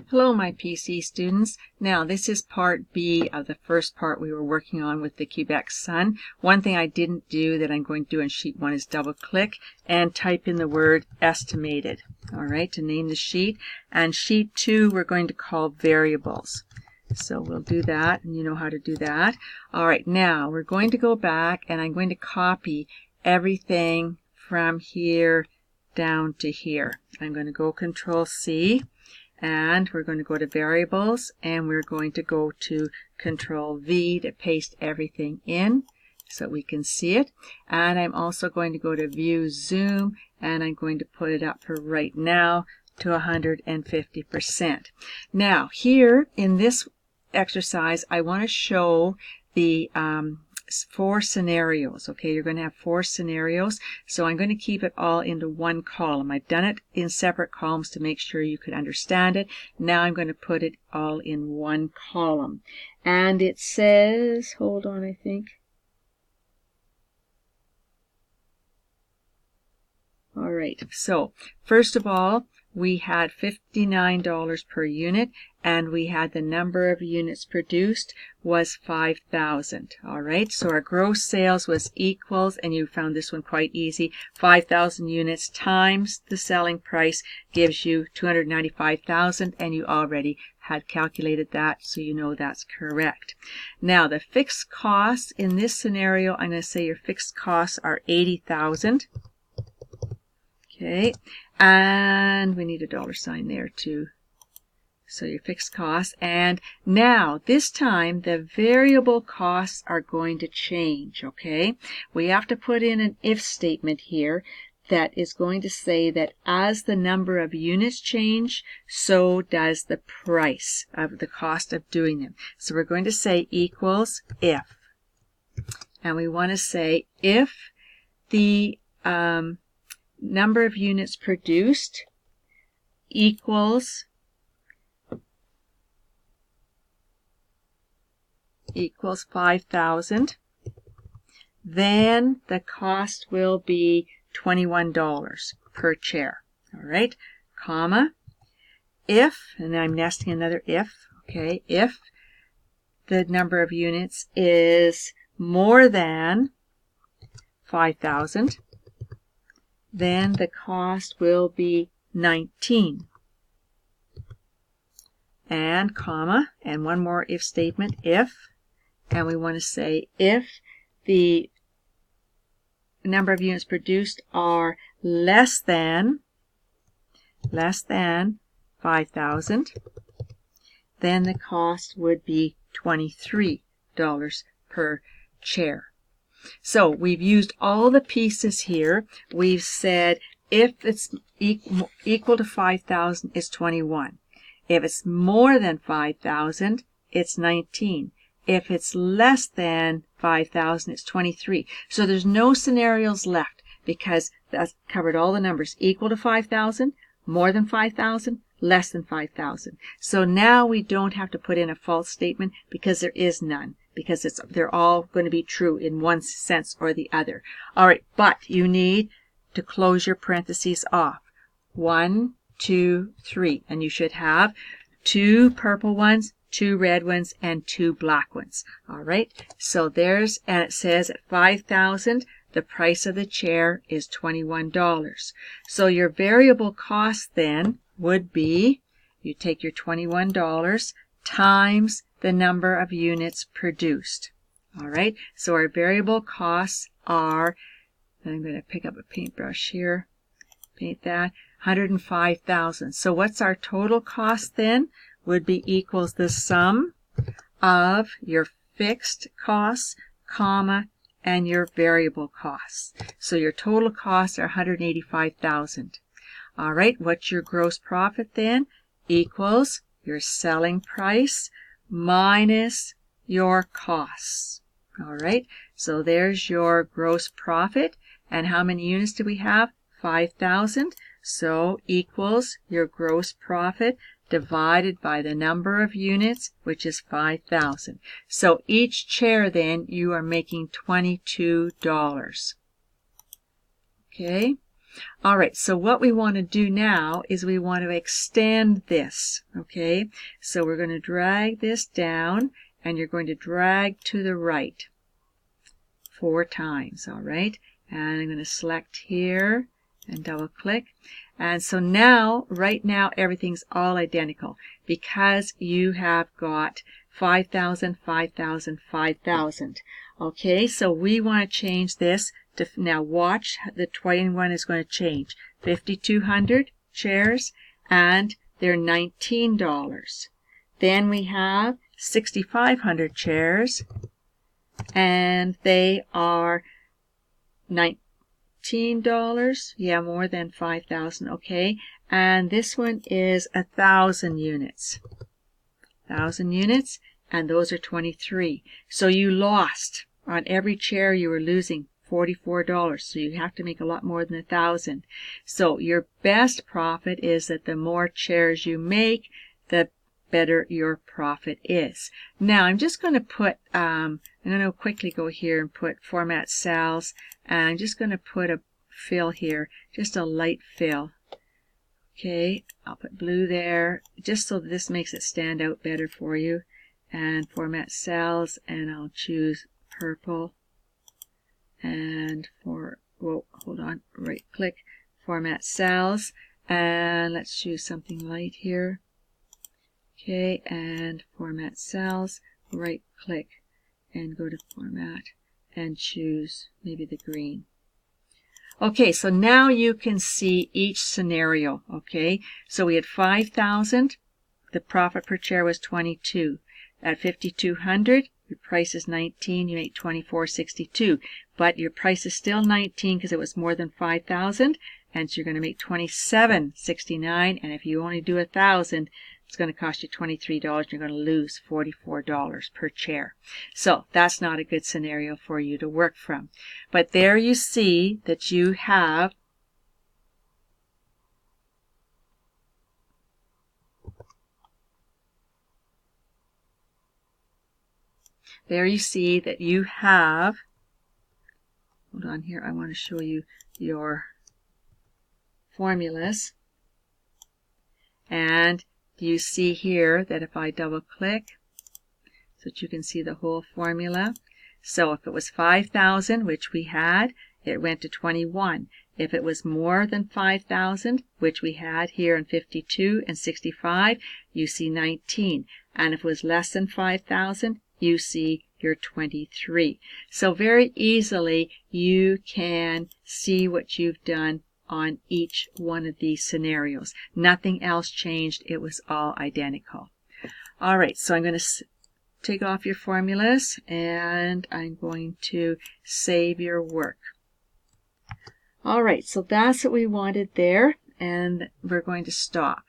Hello, my PC students. Now, this is part B of the first part we were working on with the Quebec Sun. One thing I didn't do that I'm going to do in sheet 1 is double click and type in the word estimated, all right, to name the sheet. And sheet 2 we're going to call variables. So we'll do that, and you know how to do that. All right, now we're going to go back and I'm going to copy everything from here down to here. I'm going to go Control C. And we're going to go to variables and we're going to go to Control V to paste everything in so we can see it. And I'm also going to go to View Zoom and I'm going to put it up for right now to 150%. Now here in this exercise I want to show the 4 scenarios. Okay, you're going to have 4 scenarios, so I'm going to keep it all into one column. I've done it in separate columns to make sure you could understand it. Now I'm going to put it all in one column, and it says, hold on, I think, all right, so first of all we had $59 per unit, and we had the number of units produced was 5,000. All right, so our gross sales was equals, and you found this one quite easy, 5,000 units times the selling price gives you 295,000, and you already had calculated that, so you know that's correct. Now the fixed costs in this scenario, I'm going to say your fixed costs are 80,000. Okay, and we need a dollar sign there too. So your fixed costs. And now this time the variable costs are going to change. Okay, we have to put in an if statement here that is going to say that as the number of units change, so does the price of the cost of doing them. So we're going to say equals if, and we want to say if the number of units produced equals 5,000, then the cost will be $21 per chair. All right, comma, if, and I'm nesting another if, okay, if the number of units is more than 5,000, then the cost will be 19. And comma, and one more if statement, if, and we want to say if the number of units produced are less than 5,000, then the cost would be $23 per chair. So we've used all the pieces here. We've said if it's equal to 5,000, it's 21. If it's more than 5,000, it's 19. If it's less than 5,000, it's 23. So there's no scenarios left because that's covered all the numbers. Equal to 5,000, more than 5,000, less than 5,000. So now we don't have to put in a false statement because there is none, because they're all going to be true in one sense or the other. All right, but you need to close your parentheses off. 1, 2, 3, and you should have 2 purple ones, 2 red ones, and 2 black ones. All right, so there's, and it says at 5,000 the price of the chair is $21. So your variable cost then would be, you take your $21 times the number of units produced. All right, so our variable costs are, I'm going to pick up a paintbrush here, paint that, 105,000. So what's our total cost then? Would be equals the sum of your fixed costs, comma, and your variable costs. So your total costs are 185,000. All right, what's your gross profit then? Equals your selling price minus your costs. All right, so there's your gross profit. And how many units do we have? 5,000. So equals your gross profit divided by the number of units, which is 5,000. So each chair then you are making $22. Okay, All right, so what we want to do now is we want to extend this, okay? So we're going to drag this down, and you're going to drag to the right 4 times, all right? And I'm going to select here and double click. And so now, right now, everything's all identical because you have got 5,000, 5,000, 5,000. Okay, so we want to change this to, now watch, the 21 is going to change. 5,200 chairs, and they're $19. Then we have 6,500 chairs, and they are $19. Yeah, more than 5,000. Okay, and this one is 1,000 units. 1,000 units, and those are 23. So you lost on every chair. You were losing $44. So you have to make a lot more than 1,000. So your best profit is that the more chairs you make, the better your profit is. Now I'm just going to put, I'm going to quickly go here and put format cells, and I'm just going to put a fill here, just a light fill. Okay, I'll put blue there, just so this makes it stand out better for you. And format cells, and I'll choose purple. And hold on, right click, format cells, and let's choose something light here. Okay, and format cells, right click, and go to format, and choose maybe the green. Okay, so now you can see each scenario, okay? So we had 5,000, the profit per chair was 22. At 5,200, your price is 19, you make 24.62. But your price is still 19 because it was more than 5,000, and so you're going to make 27.69. And if you only do 1,000, it's going to cost you $23. You're going to lose $44 per chair. So that's not a good scenario for you to work from. But there you see that you have hold on here, I want to show you your formulas. And you see here that if I double click, so that you can see the whole formula. So if it was 5,000, which we had, it went to 21. If it was more than 5,000, which we had here in 52 and 65, you see 19. And if it was less than 5,000, you see your 23. So very easily you can see what you've done on each one of these scenarios. Nothing else changed. It was all identical. All right, so I'm going to take off your formulas, and I'm going to save your work. All right, so that's what we wanted there, and we're going to stop.